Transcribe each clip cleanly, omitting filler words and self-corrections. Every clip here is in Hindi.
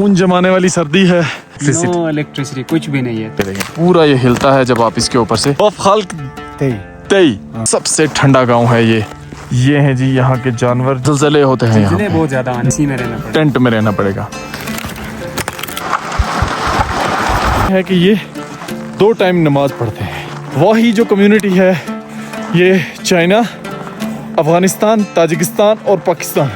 खून जमाने वाली सर्दी है। नो इलेक्ट्रिसिटी, कुछ भी नहीं है। पूरा ये हिलता है जब आप इसके ऊपर से। तेई सबसे ठंडा गांव है ये है जी। यहाँ के जानवर जलजले होते हैं, यहाँ बहुत ज्यादा इसी में रहना पड़ेगा, टेंट में रहना पड़ेगा। है कि ये 2 टाइम नमाज पढ़ते हैं। वही जो कम्युनिटी है ये चाइना, अफगानिस्तान, ताजिकिस्तान और पाकिस्तान।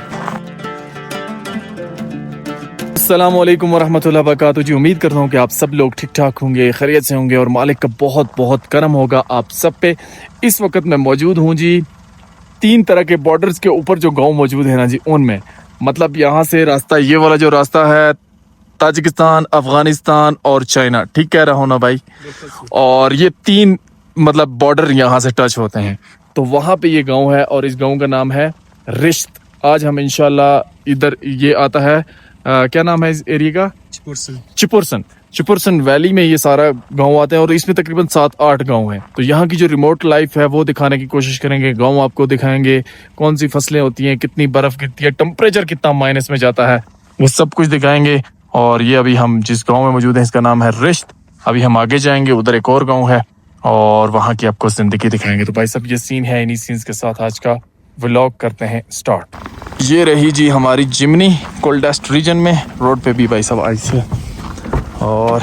अस्सलाम वालेकुम वरहमतुल्लाहि वबरकातुहू जी। उम्मीद करता हूँ कि आप सब लोग ठीक ठाक होंगे, खैरियत से होंगे और मालिक का बहुत बहुत करम होगा आप सब पे। इस वक्त मैं मौजूद हूँ जी 3 तरह के बॉर्डर्स के ऊपर जो गांव मौजूद है ना जी, उनमें मतलब यहाँ से रास्ता, ये वाला जो रास्ता है ताजिकिस्तान, अफगानिस्तान और चाइना, ठीक कह रहा हूँ ना भाई। और ये 3 मतलब बॉर्डर यहाँ से टच होते हैं। तो वहाँ पे ये गांव है और इस गांव का नाम है रिश्त। आज हम इंशाल्लाह इधर ये आता है क्या नाम है इस एरिया का? चिपुरसन वैली में ये सारा गांव आते हैं और इसमें तकरीबन 7-8 गांव हैं। तो यहाँ की जो रिमोट लाइफ है वो दिखाने की कोशिश करेंगे। गांव आपको दिखाएंगे, कौन सी फसलें होती हैं, कितनी बर्फ गिरती है, टेम्परेचर कितना माइनस में जाता है, वो सब कुछ दिखाएंगे। और ये अभी हम जिस गाँव में मौजूद है इसका नाम है रिश्त। अभी हम आगे जाएंगे, उधर एक और गाँव है और वहाँ की आपको जिंदगी दिखाएंगे। तो भाई सब ये सीन है, इन्हीं सीन्स के साथ आज का व्लॉग करते हैं स्टार्ट। ये रही जी हमारी जिमनी कोल्डेस्ट रीजन में, रोड पे भी भाई सब आइस है। और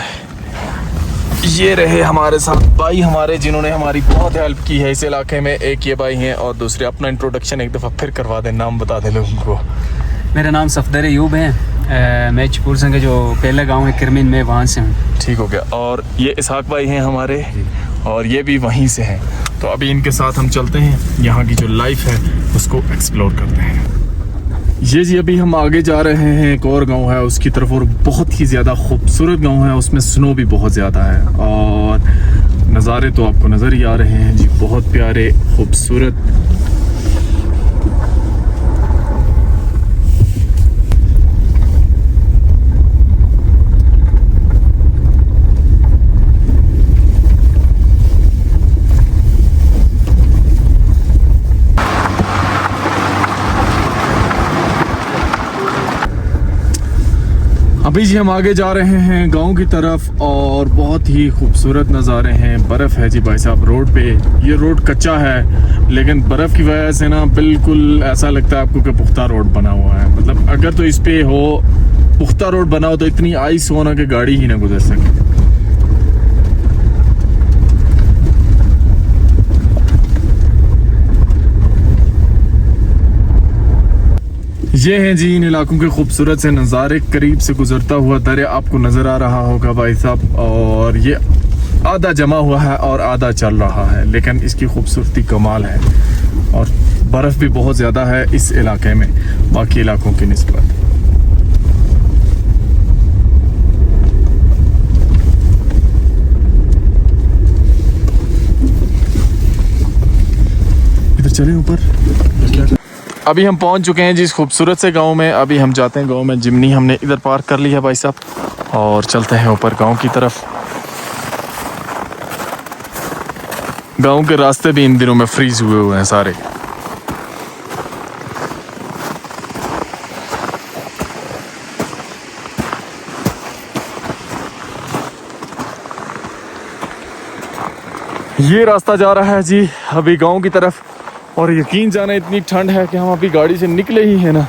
ये रहे हमारे साथ भाई हमारे जिन्होंने हमारी बहुत हेल्प की है इस इलाके में। एक ये भाई हैं और दूसरे अपना इंट्रोडक्शन एक दफ़ा फिर करवा दें, नाम बता दें लोगों को। मेरा नाम सफदर अयूब है। मैं चिपुरसन का जो पहला गांव है किरमिन में, वहाँ से हूँ। ठीक हो गया। और ये इसहाक भाई हैं हमारे और ये भी वहीं से हैं। तो अभी इनके साथ हम चलते हैं, यहाँ की जो लाइफ है उसको एक्सप्लोर करते हैं। ये जी अभी हम आगे जा रहे हैं, एक और गांव है उसकी तरफ और बहुत ही ज़्यादा खूबसूरत गांव है। उसमें स्नो भी बहुत ज़्यादा है और नज़ारे तो आपको नज़र ही आ रहे हैं जी, बहुत प्यारे खूबसूरत। अभी जी हम आगे जा रहे हैं गांव की तरफ और बहुत ही खूबसूरत नज़ारे हैं। बर्फ़ है जी भाई साहब रोड पे। ये रोड कच्चा है लेकिन बर्फ़ की वजह से ना बिल्कुल ऐसा लगता है आपको कि पुख्ता रोड बना हुआ है। मतलब अगर तो इस पे हो पुख्ता रोड बना हो तो इतनी आइस हो ना कि गाड़ी ही ना गुजर सके। ये हैं जी इन इलाकों के खूबसूरत से नज़ारे। करीब से गुजरता हुआ दरिया आपको नज़र आ रहा होगा भाई साहब। और ये आधा जमा हुआ है और आधा चल रहा है, लेकिन इसकी खूबसूरती कमाल है। और बर्फ़ भी बहुत ज़्यादा है इस इलाके में बाकी इलाकों की निस्बत। इधर चले ऊपर। अभी हम पहुंच चुके हैं जिस खूबसूरत से गांव में। अभी हम जाते हैं गांव में। जिमनी हमने इधर पार्क कर ली है भाई साहब और चलते हैं ऊपर गांव की तरफ। गांव के रास्ते भी इन दिनों में फ्रीज हुए हैं सारे। ये रास्ता जा रहा है जी अभी गांव की तरफ। और यकीन जाने इतनी ठंड है कि हम अभी गाड़ी से निकले ही हैं ना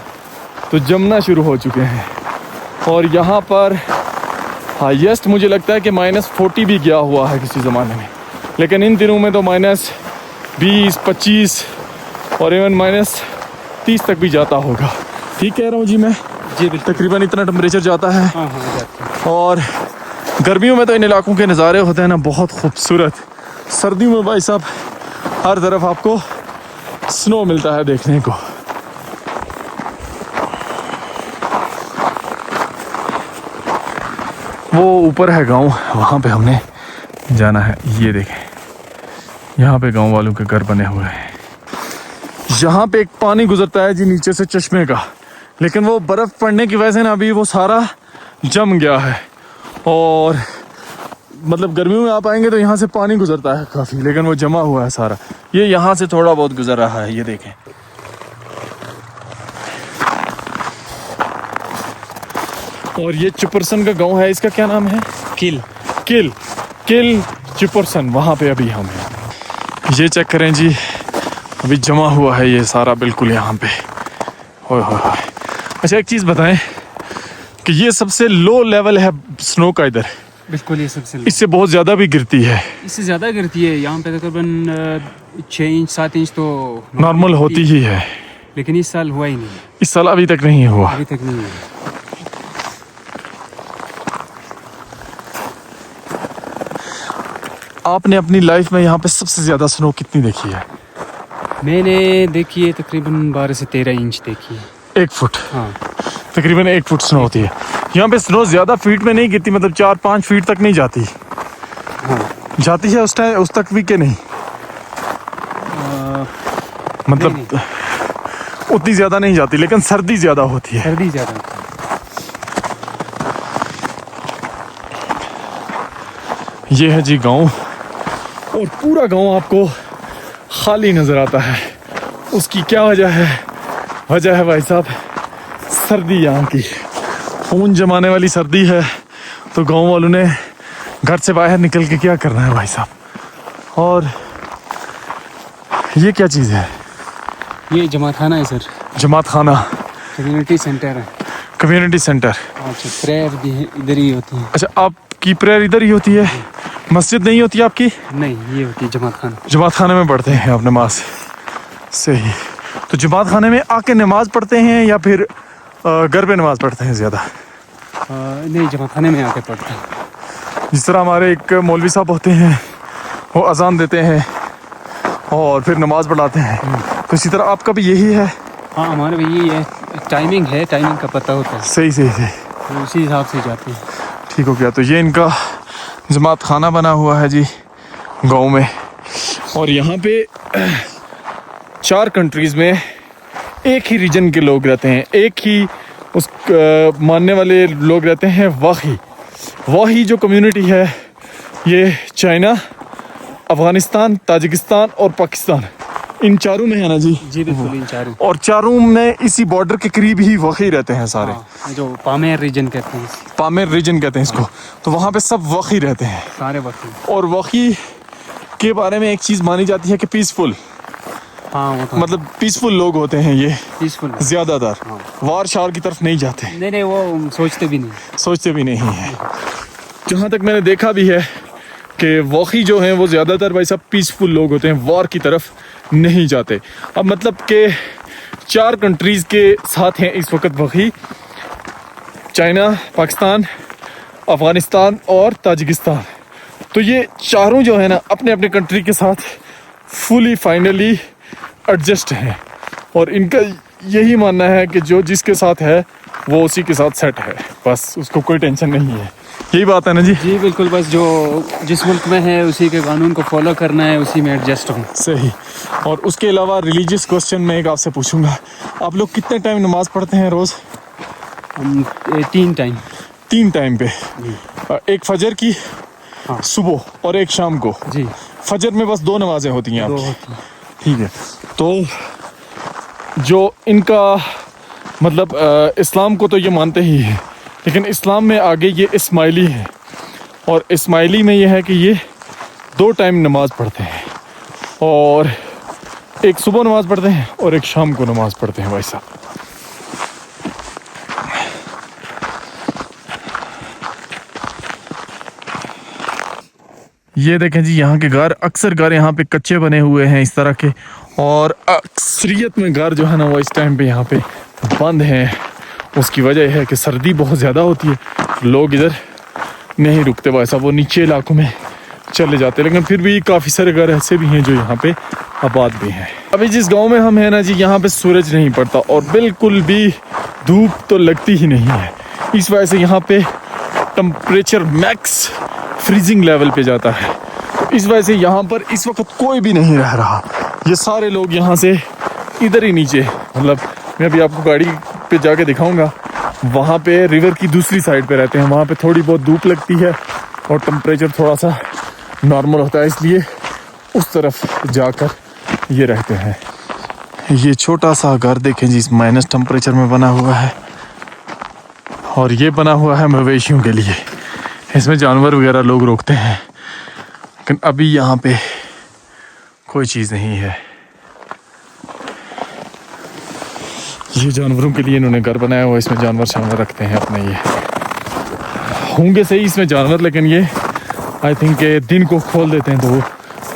तो जमना शुरू हो चुके हैं। और यहाँ पर हाईएस्ट मुझे लगता है कि -40 भी गया हुआ है किसी ज़माने में, लेकिन इन दिनों में तो -20, 25 और इवन -30 तक भी जाता होगा। ठीक कह रहा हूँ जी मैं? जी बिल्कुल, तकरीबन इतना टेम्परेचर जाता है। हाँ जाता है। और गर्मियों में तो इन इलाकों के नज़ारे होते हैं ना बहुत खूबसूरत। सर्दियों में भाई साहब हर तरफ आपको स्नो मिलता है देखने को। वो ऊपर है गांव, वहाँ पे हमने जाना है। ये देखें यहाँ पे गांव वालों के घर बने हुए हैं। यहाँ पे एक पानी गुजरता है जी नीचे से चश्मे का, लेकिन वो बर्फ़ पड़ने की वजह से ना अभी वो सारा जम गया है। और मतलब गर्मियों में आप आएंगे तो यहाँ से पानी गुजरता है काफ़ी, लेकिन वो जमा हुआ है सारा। ये यहाँ से थोड़ा बहुत गुजर रहा है, ये देखें। और ये चिपरसन का गांव है, इसका क्या नाम है? किल। किल चिपरसन, वहाँ पे अभी हम हैं। ये चेक करें जी, अभी जमा हुआ है ये सारा बिल्कुल यहाँ पे। होय होय होय। अच्छा एक चीज़ बताएं कि ये सबसे लो लेवल है स्नो का इधर? बिल्कुल, ये सबसे इससे बहुत ज़्यादा भी गिरती है? इससे ज़्यादा गिरती है। यहाँ पे तकरीबन 6 इंच 7 इंच तो नॉर्मल होती ही है, लेकिन इस साल हुआ ही नहीं। इस साल अभी तक नहीं हुआ। अभी तक नहीं हुआ। आपने अपनी लाइफ में यहाँ पे सबसे ज़्यादा स्नो कितनी देखी है? मैंने देखी है तकरीबन 12 से 13 इंच देखी है। 1 फुट? हाँ, तकरीबन 1 फुट स्नो होती है यहाँ पे। स्नो ज़्यादा फीट में नहीं गिरती, मतलब 4-5 फीट तक नहीं जाती। हाँ। जाती है उस टाइम, उस तक भी के नहीं? मतलब नहीं। उतनी ज़्यादा नहीं जाती, लेकिन सर्दी ज़्यादा होती है। सर्दी ज़्यादा होती है। ये है जी गांव, और पूरा गांव आपको खाली नज़र आता है। उसकी क्या वजह है? वजह है भाई साहब सर्दी, यहाँ की खून जमाने वाली सर्दी है। तो गांव वालों ने घर से बाहर निकल के क्या करना है भाई साहब। और ये क्या चीज़ है? ये जमात खाना है सर, जमात खाना, कम्युनिटी सेंटर है। Community centre. अच्छा, प्रेयर भी इधर ही होती है। अच्छा, आपकी प्रेयर इधर ही होती है? मस्जिद नहीं होती आपकी? नहीं, ये होती है जमात खाना। जमात खाने में पढ़ते हैं आप नमाज? सही। तो जमात खाने में आके नमाज पढ़ते हैं या फिर घर पे नमाज पढ़ते हैं ज़्यादा? नहीं, जमात खाने में आके पढ़ते हैं। जिस तरह हमारे एक मौलवी साहब होते हैं, वो अजान देते हैं और फिर नमाज पढ़ाते हैं, तो इसी तरह आपका भी यही है? हाँ, हमारा भी यही है। टाइमिंग है, टाइमिंग का पता होता है। सही सही सही, तो उसी हिसाब से जाते हैं। ठीक हो गया। तो ये इनका जमात खाना बना हुआ है जी गांव में। और यहाँ पे 4 कंट्रीज़ में एक ही रीजन के लोग रहते हैं, एक ही उस मानने वाले लोग रहते हैं। वही जो कम्युनिटी है, ये चाइना, अफ़गानिस्तान, ताजिकिस्तान और पाकिस्तान, इन चारों में है ना जी? जी बिल्कुल, इन चारों। और चारों में इसी बॉर्डर के करीब ही वही रहते हैं सारे। हाँ, जो पामेर रीजन कहते हैं। पामेर रीजन कहते हैं इसको। तो वहाँ पे सब वही रहते हैं सारे वक्त। और वही के बारे में एक चीज़ मानी जाती है कि पीसफुल, हाँ वो तो मतलब पीसफुल लोग होते हैं ये पीसफुल ज़्यादातर। वार शार की तरफ नहीं जाते, नहीं, वो सोचते भी नहीं। सोचते भी नहीं हैं। जहाँ तक मैंने देखा भी है कि वही जो हैं वो ज़्यादातर भाई सब पीसफुल लोग होते हैं, वार की तरफ नहीं जाते। अब मतलब कि 4 कंट्रीज़ के साथ हैं इस वक्त वही, चाइना, पाकिस्तान, अफ़गानिस्तान और ताजिकिस्तान। तो ये चारों जो है ना अपने अपने कंट्री के साथ फुली फाइनली एडजस्ट हैं, और इनका यही मानना है कि जो जिसके साथ है वो उसी के साथ सेट है, बस उसको कोई टेंशन नहीं है। यही बात है ना जी? जी बिल्कुल, बस जो जिस मुल्क में है उसी के कानून को फॉलो करना है, उसी में एडजस्ट हूँ। सही। और उसके अलावा रिलीजियस क्वेश्चन मैं एक आपसे पूछूंगा, आप लोग कितने टाइम नमाज पढ़ते हैं रोज़? हम 3 टाइम। 3 टाइम पे? एक फजर की, हाँ, सुबह, और एक शाम को। जी। फजर में बस 2 नमाजें होती हैं 2 आपकी? होती हैं। ठीक है। तो जो इनका मतलब इस्लाम को तो ये मानते ही है, लेकिन इस्लाम में आगे ये इस्माइली है, और इस्माइली में ये है कि ये 2 टाइम नमाज पढ़ते हैं, और एक सुबह नमाज पढ़ते हैं और एक शाम को नमाज पढ़ते हैं भाई साहब। ये देखें जी, यहाँ के घर, अक्सर घर यहाँ पे कच्चे बने हुए हैं इस तरह के, और अक्सरियत में घर जो है ना वो इस टाइम पे यहाँ पे बंद हैं। उसकी वजह है कि सर्दी बहुत ज़्यादा होती है, लोग इधर नहीं रुकते भाई साहब, वो नीचे इलाकों में चले जाते। लेकिन फिर भी काफ़ी सारे घर ऐसे भी हैं जो यहाँ पे आबाद भी हैं। अभी जिस गांव में हम हैं ना जी, यहाँ पे सूरज नहीं पड़ता और बिल्कुल भी धूप तो लगती ही नहीं है। इस वजह से यहाँ पे टेम्परेचर मैक्स फ्रीजिंग लेवल पे जाता है। इस वजह से यहाँ पर इस वक्त कोई भी नहीं रह रहा। ये सारे लोग यहाँ से इधर ही नीचे, मतलब मैं अभी आपको गाड़ी पे जाके दिखाऊंगा, वहाँ पे रिवर की दूसरी साइड पे रहते हैं। वहाँ पे थोड़ी बहुत धूप लगती है और टेम्परेचर थोड़ा सा नॉर्मल होता है, इसलिए उस तरफ जाकर ये रहते हैं। ये छोटा सा घर देखें जी, इस माइनस टेम्परेचर में बना हुआ है, और ये बना हुआ है मवेशियों के लिए, इसमें जानवर वगैरह लोग रोकते हैं, लेकिन अभी यहाँ पे कोई चीज़ नहीं है। ये जानवरों के लिए इन्होंने घर बनाया हुआ, इसमें जानवर रखते हैं अपने। ये होंगे सही इसमें जानवर, लेकिन ये आई थिंक दिन को खोल देते हैं तो वो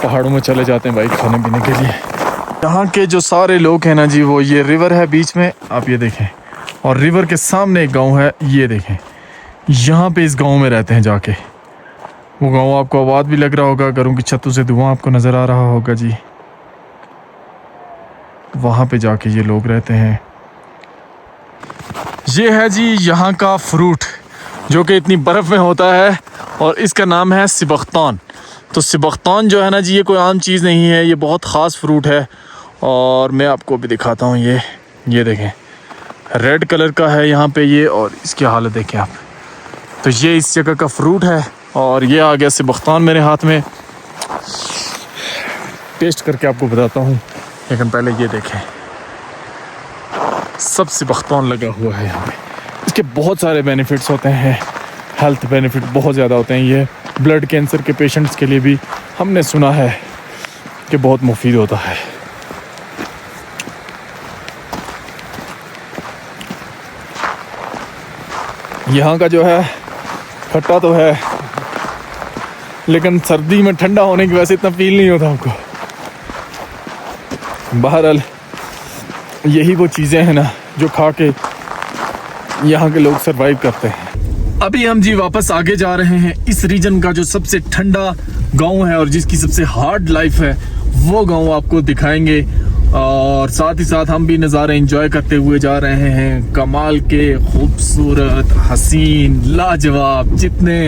पहाड़ों में चले जाते हैं भाई खाने पीने के लिए। यहाँ के जो सारे लोग हैं ना जी, वो ये रिवर है बीच में, आप ये देखें, और रिवर के सामने एक गांव है, ये देखें। यहाँ पे इस गांव में रहते हैं जाके। वो गांव आपको आबाद भी लग रहा होगा, घरों की छतों से धुआं आपको नज़र आ रहा होगा जी। वहाँ पे जाके ये लोग रहते हैं। ये है जी यहाँ का फ्रूट जो कि इतनी बर्फ़ में होता है, और इसका नाम है सिबख्तान। तो सिबख्तान जो है ना जी, ये कोई आम चीज़ नहीं है, ये बहुत ख़ास फ्रूट है। और मैं आपको भी दिखाता हूँ, ये देखें, रेड कलर का है यहाँ पे ये, और इसकी हालत देखें आप। तो ये इस जगह का फ्रूट है, और ये आ गया सिबख्तान मेरे हाथ में। टेस्ट करके आपको बताता हूँ, लेकिन पहले ये देखें, सब सिबख्तान लगा हुआ है यहाँ पे। इसके बहुत सारे बेनिफिट्स होते हैं, हेल्थ बेनिफिट बहुत ज़्यादा होते हैं। ये ब्लड कैंसर के पेशेंट्स के लिए भी हमने सुना है कि बहुत मुफीद होता है। यहाँ का जो है खट्टा तो है, लेकिन सर्दी में ठंडा होने की वजह से इतना फील नहीं होता हमको। बहरहाल यही वो चीज़ें हैं ना जो खा के यहाँ के लोग सरवाइव करते हैं। अभी हम जी वापस आगे जा रहे हैं। इस रीजन का जो सबसे ठंडा गांव है और जिसकी सबसे हार्ड लाइफ है, वो गांव आपको दिखाएंगे, और साथ ही साथ हम भी नज़ारे एंजॉय करते हुए जा रहे हैं। कमाल के खूबसूरत, हसीन, लाजवाब, जितने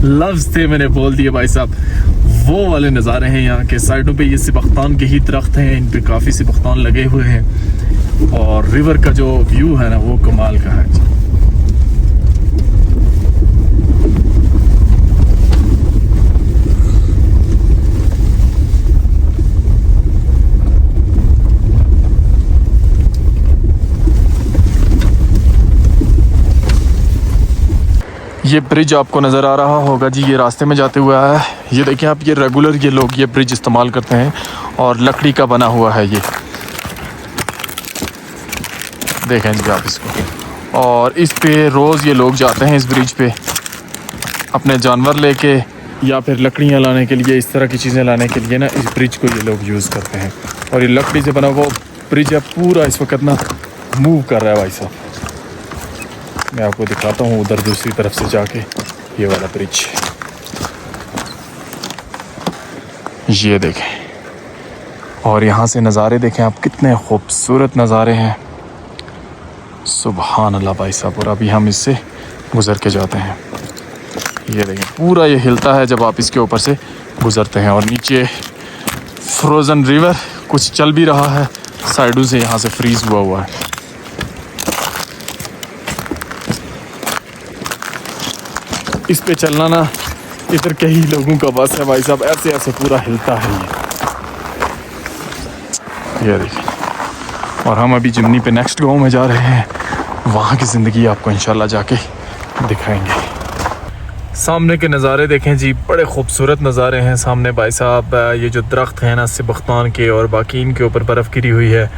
लफ्ज़ थे मैंने बोल दिए भाई साहब, वो वाले नज़ारे हैं। यहाँ के साइडों पे ये सिबख्तान के ही दरख्त हैं, इन पे काफ़ी सिबख्तान लगे हुए हैं, और रिवर का जो व्यू है ना वो कमाल का है। ये ब्रिज आपको नज़र आ रहा होगा जी, ये रास्ते में जाते हुए आया है। ये देखिए आप, ये रेगुलर ये लोग ये ब्रिज इस्तेमाल करते हैं, और लकड़ी का बना हुआ है ये, देखें जी आप इसको। और इस पे रोज़ ये लोग जाते हैं इस ब्रिज पे अपने जानवर लेके, या फिर लकड़ियाँ लाने के लिए, इस तरह की चीज़ें लाने के लिए ना इस ब्रिज को ये लोग यूज़ करते हैं। और ये लकड़ी से बना हुआ ब्रिज है, पूरा इस वक्त ना मूव कर रहा है भाई साहब। मैं आपको दिखाता हूँ उधर दूसरी तरफ से जाके, ये वाला ब्रिज, ये देखें। और यहाँ से नज़ारे देखें आप, कितने खूबसूरत नज़ारे हैं, सुभान अल्लाह भाई साहब। और अभी हम इससे गुज़र के जाते हैं। ये देखें, पूरा ये हिलता है जब आप इसके ऊपर से गुज़रते हैं। और नीचे फ्रोज़न रिवर कुछ चल भी रहा है, साइडों से यहाँ से फ्रीज़ हुआ है। इस पे चलना ना इधर के ही लोगों का बस है भाई साहब, ऐसे ऐसे पूरा हिलता है ये देखिए। और हम अभी जिमनी पे नेक्स्ट गांव में जा रहे हैं, वहाँ की ज़िंदगी आपको इंशाल्लाह जाके दिखाएंगे। सामने के नज़ारे देखें जी, बड़े खूबसूरत नज़ारे हैं सामने भाई साहब। ये जो दरख्त हैं ना सिबख्तान के, और बाकी इनके ऊपर बर्फ़ गिरी हुई है।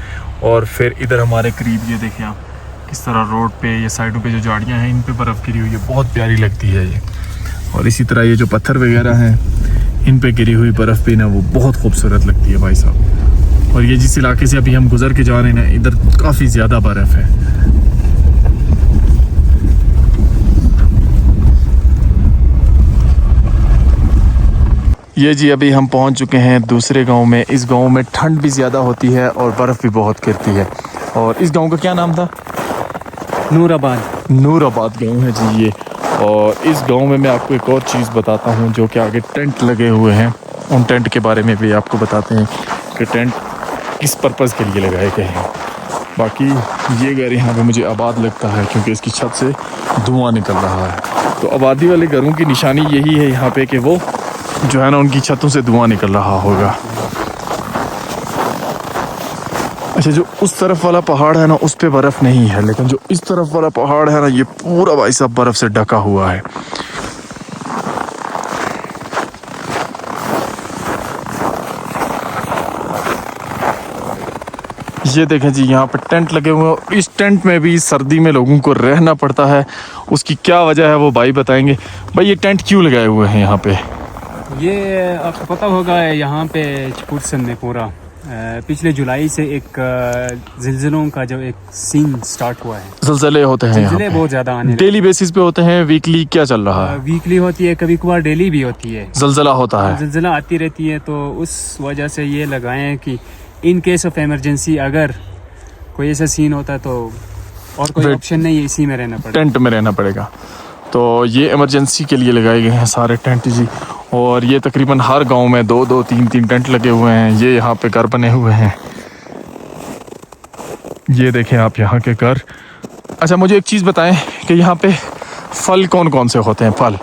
और फिर इधर हमारे करीब ये देखें आप, इस तरह रोड पे ये साइडों पे जो झाड़ियाँ हैं, इन पे बर्फ़ गिरी हुई है, बहुत प्यारी लगती है ये। और इसी तरह ये जो पत्थर वगैरह हैं, इन पे गिरी हुई बर्फ़ भी ना वो बहुत खूबसूरत लगती है भाई साहब। और ये जिस इलाके से अभी हम गुज़र के जा रहे हैं ना, इधर काफ़ी ज़्यादा बर्फ़ है। ये जी अभी हम पहुंच चुके हैं दूसरे गांव में। इस गांव में ठंड भी ज़्यादा होती है और बर्फ़ भी बहुत गिरती है। और इस गांव का क्या नाम था? नूराबाद गांव है जी ये। और इस गांव में मैं आपको एक और चीज़ बताता हूं, जो कि आगे टेंट लगे हुए हैं, उन टेंट के बारे में भी आपको बताते हैं कि टेंट किस पर्पज़ के लिए लगाए गए हैं। बाकी ये घर यहाँ पे मुझे आबाद लगता है क्योंकि इसकी छत से धुआं निकल रहा है। तो आबादी वाले घरों की निशानी यही है यहाँ पे कि वो जो है ना उनकी छतों से धुआं निकल रहा होगा। अच्छा, जो उस तरफ वाला पहाड़ है ना उस पे बर्फ नहीं है, लेकिन जो इस तरफ वाला पहाड़ है ना ये पूरा भाई साहब बर्फ से ढका हुआ है। ये देखें जी, यहाँ पे टेंट लगे हुए हैं और इस टेंट में भी सर्दी में लोगों को रहना पड़ता है। उसकी क्या वजह है वो भाई बताएंगे। भाई ये टेंट क्यों लगाए हुए हैं यहाँ पे? ये आपको पता होगा यहाँ पे चपुरसन में पूरा पिछले जुलाई से एक जिलजिलों का जो एक सीन स्टार्ट हुआ है। ज़लज़ले होते हैं यहाँ जिलजिले पे? बहुत ज़्यादा आने डेली बेसिस पे होते हैं, वीकली क्या चल रहा है? वीकली होती है, कभी कभार डेली भी होती है। ज़लज़ला होता है? जिलजिला आती रहती है, तो उस वजह से ये लगाए हैं कि इन केस ऑफ इमरजेंसी अगर कोई ऐसा सीन होता है तो और कोई ऑप्शन नहीं है, इसी में रहना पड़ेगा, टेंट में रहना पड़ेगा। तो ये इमरजेंसी के लिए लगाए गए हैं सारे टेंट जी। और ये तकरीबन हर गांव में 2-2, 3-3 टेंट लगे हुए हैं। ये यहाँ पे घर बने हुए हैं, ये देखें आप यहाँ के घर। अच्छा, मुझे एक चीज़ बताएं कि यहाँ पे फल कौन कौन से होते हैं? फल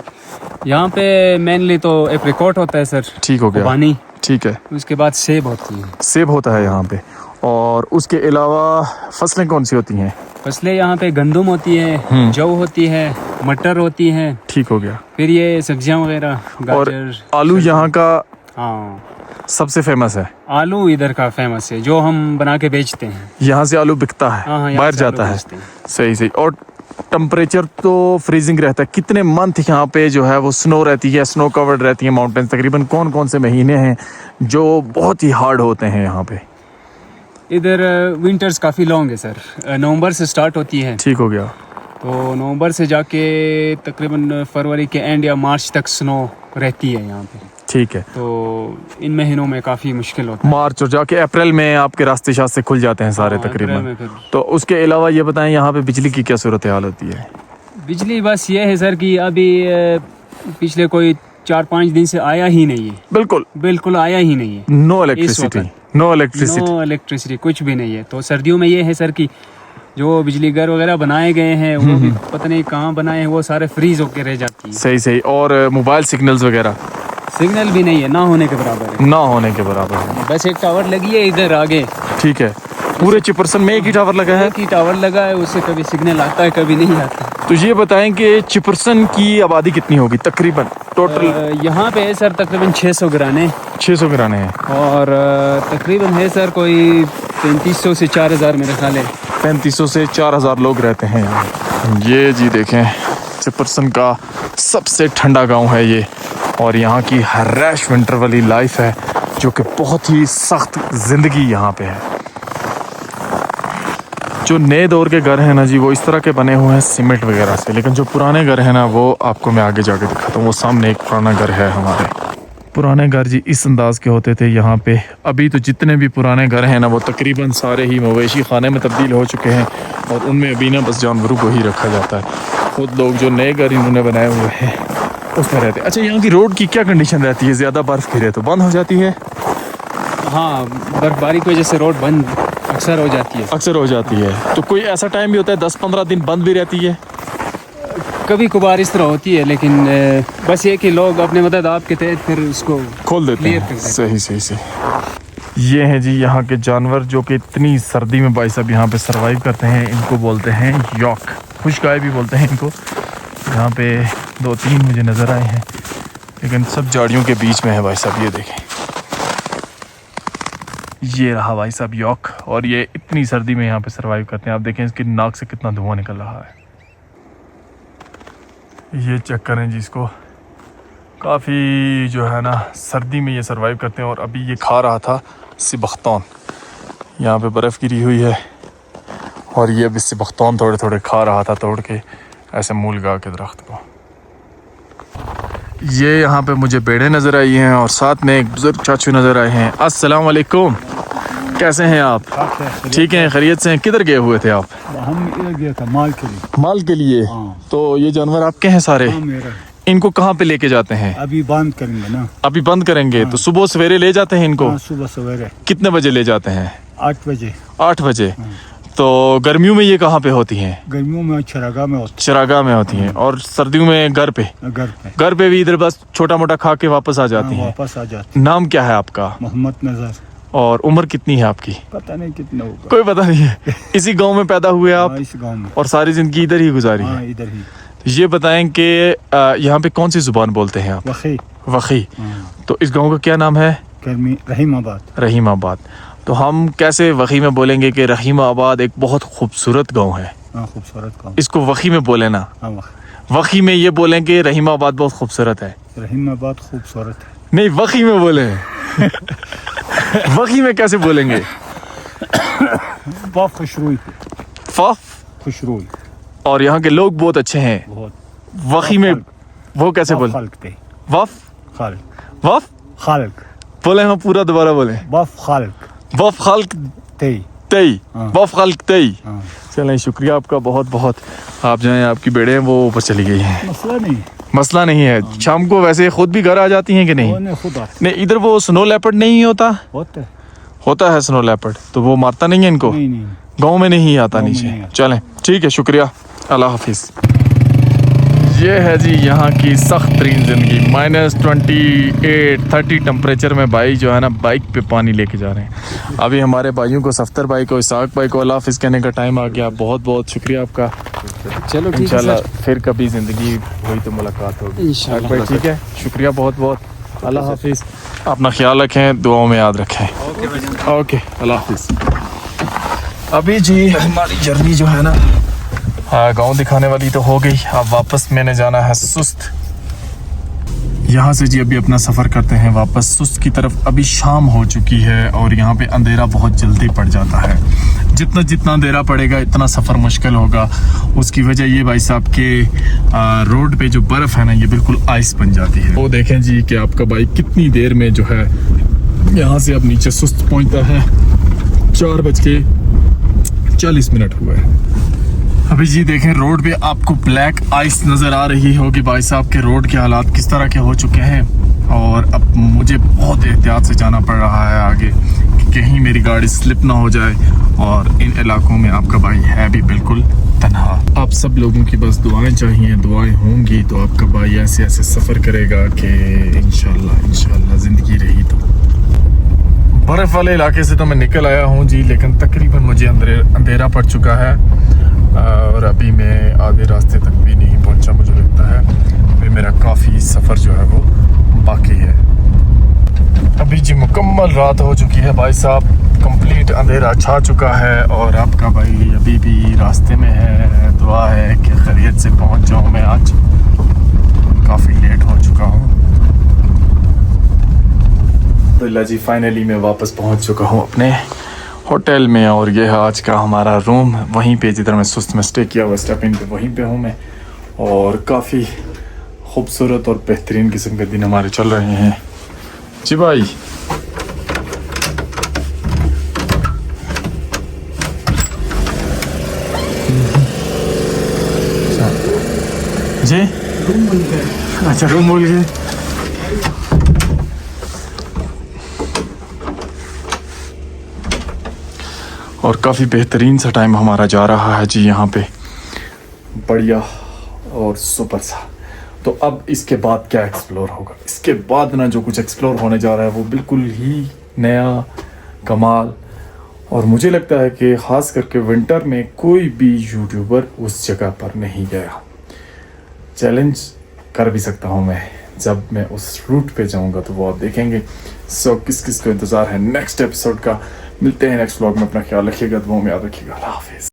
यहाँ पे मेनली तो एप्रिकॉट होता है सर, ठीक हो गया, खुबानी, ठीक है। उसके बाद सेब होती है। सेब होता है यहाँ पे, और उसके अलावा फसलें कौन सी होती हैं? फसलें यहाँ पे गंदम होती है, जौ होती है, मटर होती है, ठीक हो गया। फिर ये सब्जियां वगैरह, और गाजर, आलू यहाँ का हाँ सबसे फेमस है। आलू इधर का फेमस है, जो हम बना के बेचते हैं। यहाँ से आलू बिकता है, हाँ, यहाँ बाहर से आलू जाता है। बेचते हैं। सही सही। और टेम्परेचर तो फ्रीजिंग रहता है। कितने मंथ यहाँ पे जो है वो स्नो रहती है, स्नो कवर्ड रहती है माउंटेन? तकरीबन कौन कौन से महीने हैं जो बहुत ही हार्ड होते हैं यहाँ पे? इधर विंटर्स काफ़ी लॉन्ग है सर, नवंबर से स्टार्ट होती है, ठीक हो गया। तो नवंबर से जाके तकरीबन फरवरी के एंड या मार्च तक स्नो रहती है यहाँ पे। ठीक है। तो इन महीनों में काफ़ी मुश्किल होता है। मार्च और जाके अप्रैल में आपके रास्ते शास्ते खुल जाते हैं सारे हाँ, अप्रैल तकरीबन। में फिर। तो उसके अलावा ये बताएं यहाँ पे बिजली की क्या सूरत हाल होती है? बिजली बस ये है सर कि अभी पिछले कोई 4-5 दिन से आया ही नहीं है, बिल्कुल आया ही नहीं है। नो इलेक्ट्रिसिटी, नो इलेक्ट्रिसिटी, कुछ भी नहीं है। तो सर्दियों में ये है सर कि जो बिजली घर वगैरह बनाए गए हैं वो भी पता नहीं कहाँ बनाए हैं, वो सारे फ्रीज होके रह जाती है। सही सही। और मोबाइल सिग्नल्स वगैरह? सिग्नल भी नहीं है, ना होने के बराबर है। ना होने के बराबर है। बस एक टावर लगी है इधर आगे, ठीक है। पूरे चिपरसन में एक ही टावर लगा है? एक ही टावर लगा है, उससे कभी सिग्नल आता है कभी नहीं आता। तो ये बताएं कि चिपरसन की आबादी कितनी होगी तकरीबन टोटल? यहाँ पे है सर तकरीबन 600 घराने। 600 घराने हैं। और तकरीबन है सर कोई 3500 से 4000 मेरे ख्याल है। 3500 से 4000 लोग रहते हैं यहाँ। ये जी देखें, चिपरसन का सबसे ठंडा गांव है ये, और यहाँ की हरैश विंटर वाली लाइफ है जो कि बहुत ही सख्त ज़िंदगी यहाँ पे है। जो नए दौर के घर हैं ना जी वो इस तरह के बने हुए हैं सीमेंट वगैरह से, लेकिन जो पुराने घर हैं ना वो आपको मैं आगे जाके दिखाता हूँ। वो सामने एक पुराना घर है हमारे। पुराने घर जी इस अंदाज के होते थे यहाँ पे। अभी तो जितने भी पुराने घर हैं ना वो तकरीबन सारे ही मवेशी खाने में तब्दील हो चुके हैं, और उनमें अभी ना बस जानवरों को ही रखा जाता है। खुद लोग जो नए घर इन्होंने बनाए हुए हैं उसमें रहते हैं। अच्छा, यहाँ की रोड की क्या कंडीशन रहती है? ज़्यादा बर्फ़ गिरे तो बंद हो जाती है? हाँ, बर्फबारी की वजह से रोड बंद अक्सर हो जाती है। अक्सर हो जाती है। तो कोई ऐसा टाइम भी होता है 10-15 दिन बंद भी रहती है? कभी कभार इस तरह होती है, लेकिन बस ये कि लोग अपने मदद आपके तहत फिर उसको खोल देते हैं। सही सही सही। ये हैं जी यहाँ के जानवर जो कि इतनी सर्दी में भाई साहब यहाँ पे सरवाइव करते हैं। इनको बोलते हैं यॉक, खुशगाय भी बोलते हैं इनको। यहाँ पे 2-3 मुझे नज़र आए हैं, लेकिन सब झाड़ियों के बीच में है भाई साहब। ये देखें, ये रहा भाई साहब यॉक, और ये इतनी सर्दी में यहाँ पे सरवाइव करते हैं। आप देखें इसकी नाक से कितना धुआं निकल रहा है। ये चेक करें जी इसको, काफ़ी जो है ना सर्दी में ये सरवाइव करते हैं। और अभी ये खा रहा था सिबख्तान, यहाँ पे बर्फ़ गिरी हुई है, और ये अभी सिबख्तान थोड़े थोड़े खा रहा था तोड़ के ऐसे मूल लगा के दरख्त को। ये यहाँ पे मुझे बेड़े नज़र आई हैं, और साथ में एक बुजुर्ग चाचू नज़र आए हैं। अस्सलाम वालेकुम, कैसे हैं आप? ठीक हैं, खैरियत से हैं? किधर गए हुए थे आप? हम इधर गया था माल के लिए। माल के लिए? हाँ। तो ये जानवर आपके हैं सारे? हाँ, मेरा। इनको कहाँ पे लेके जाते हैं? अभी बंद करेंगे ना। अभी बंद करेंगे? तो सुबह सवेरे ले जाते हैं इनको? हाँ, सुबह सवेरे। कितने बजे ले जाते हैं? 8 बजे। 8 बजे। तो गर्मियों में ये कहाँ पे होती हैं? गर्मियों में चरागाह में होती। चरागाह में होती हैं। और सर्दियों में घर पे? घर पे भी इधर बस छोटा मोटा खा के वापस आ जाती हैं। वापस आ जाती। नाम क्या है आपका? मोहम्मद नजर। और उम्र कितनी है आपकी? पता नहीं कितना होगा। कोई पता नहीं है। इसी गांव में पैदा हुए आप हाँ, इस गांव में। और सारी जिंदगी इधर ही गुजारी हाँ, है? इधर ही। तो ये बताएं कि यहाँ पे कौन सी जुबान बोलते हैं आप? वखी। वखी। हाँ, तो इस गांव का क्या नाम है? रहीमाबाद। रहीमाबाद। तो हम कैसे वखी में बोलेंगे कि रहीमाबाद एक बहुत खूबसूरत गांव है? हाँ, खूबसूरत गांव। इसको वखी में बोले ना, हाँ, वखी में ये बोलें कि रहीमाबाद बहुत खूबसूरत है। रहीमाबाद खूबसूरत है। नहीं, वखी में बोले। वखी में कैसे बोलेंगे? बहुत खुशरूई। फफ। खुशरूई। और यहाँ के लोग बहुत अच्छे हैं। बहुत। वखी में वो कैसे बोले? खल्क थे। वफ। खल्क। वफ खल्क। बोले हम पूरा दोबारा बोले। वफ खल्क वफ खल्क थे। तई। हाँ। वफ खल्क तई। हाँ। चलें, शुक्रिया आपका बहुत बहुत। आप जो हैं, आपकी बेड़े हैं वो ऊपर चली गई हैं। मसला नहीं। मसला नहीं है। शाम को वैसे खुद भी घर आ जाती हैं कि नहीं? वो नहीं खुद आते। नहीं, इधर वो स्नो लेपर्ड नहीं होता? होते। होता है स्नो लेपर्ड, तो वो मारता नहीं है इनको? नहीं नहीं। गांव में नहीं आता गाँव में नीचे। नहीं आता। चलें, ठीक है, शुक्रिया, अल्लाह हाफिज। ये है जी यहाँ की सख्त तरीन ज़िंदगी। -28-30 टेम्परेचर में भाई जो है ना बाइक पे पानी लेके जा रहे हैं। अभी हमारे भाइयों को, सफ्तर भाई को, इसाक भाई को अल्लाह हाफिज कहने का टाइम आ गया। बहुत बहुत शुक्रिया आपका। चलो ठीक है इंशाल्लाह सर। फिर कभी ज़िंदगी हुई तो मुलाकात होगी। इंशाल्लाह। भाई ठीक है, शुक्रिया बहुत बहुत। अल्लाह हाफिज। अपना ख्याल रखें, दुआओं में याद रखें। ओके, अल्लाह हाफिज। अभी जी हमारी जर्नी जो है ना, हाँ, गांव दिखाने वाली तो हो गई। अब वापस मैंने जाना है सुस्त। यहाँ से जी अभी अपना सफ़र करते हैं वापस सुस्त की तरफ। अभी शाम हो चुकी है और यहाँ पे अंधेरा बहुत जल्दी पड़ जाता है। जितना जितना अंधेरा पड़ेगा इतना सफ़र मुश्किल होगा। उसकी वजह ये भाई साहब के रोड पे जो बर्फ़ है ना, ये बिल्कुल आइस बन जाती है। वो देखें जी कि आपका बाइक कितनी देर में जो है यहाँ से अब नीचे सुस्त पहुँचता है। 4:40 हुए हैं। अभी जी देखें, रोड पे आपको ब्लैक आइस नज़र आ रही होगी। भाई साहब के रोड के हालात किस तरह के हो चुके हैं। और अब मुझे बहुत एहतियात से जाना पड़ रहा है आगे, कि कहीं मेरी गाड़ी स्लिप ना हो जाए। और इन इलाकों में आपका भाई है भी बिल्कुल तन्हा। आप सब लोगों की बस दुआएं चाहिए। दुआएं होंगी तो आपका भाई ऐसे ऐसे सफ़र करेगा कि इंशाल्लाह ज़िंदगी रही तो। बर्फ़ वाले इलाके से तो मैं निकल आया हूँ जी, लेकिन तकरीबन मुझे अंधेरा पड़ चुका है और अभी मैं आधे रास्ते तक भी नहीं पहुँचा। मुझे लगता है अभी मेरा काफ़ी सफ़र जो है वो बाकी है। अभी जी मुकम्मल रात हो चुकी है भाई साहब, कंप्लीट अंधेरा छा चुका है और आपका भाई अभी भी रास्ते में है। दुआ है कि खैरियत से पहुँच जाऊँ मैं आज। काफ़ी लेट हो चुका हूँ। अल्लाह जी, फाइनली मैं वापस पहुंच चुका हूं अपने होटल में और ये है आज का हमारा रूम। वहीं पे जिधर मैं सुस्त में स्टे किया हुआ स्टेप इन पे, वहीं पे हूं मैं। और काफ़ी खूबसूरत और बेहतरीन किस्म के दिन हमारे चल रहे हैं जी भाई। जी अच्छा, रूम बोल गए। और काफ़ी बेहतरीन सा टाइम हमारा जा रहा है जी यहाँ पे, बढ़िया और सुपर सा। तो अब इसके बाद क्या एक्सप्लोर होगा? इसके बाद ना जो कुछ एक्सप्लोर होने जा रहा है वो बिल्कुल ही नया कमाल। और मुझे लगता है कि ख़ास करके विंटर में कोई भी यूट्यूबर उस जगह पर नहीं गया। चैलेंज कर भी सकता हूँ मैं, जब मैं उस रूट पे जाऊँगा तो वो आप देखेंगे। सो किस किस को इंतज़ार है नेक्स्ट एपिसोड का। मिलते हैं नेक्स्ट व्लॉग में। अपना ख्याल रखिएगा, दुआओं में याद रखिएगा। अल्लाह हाफिज़।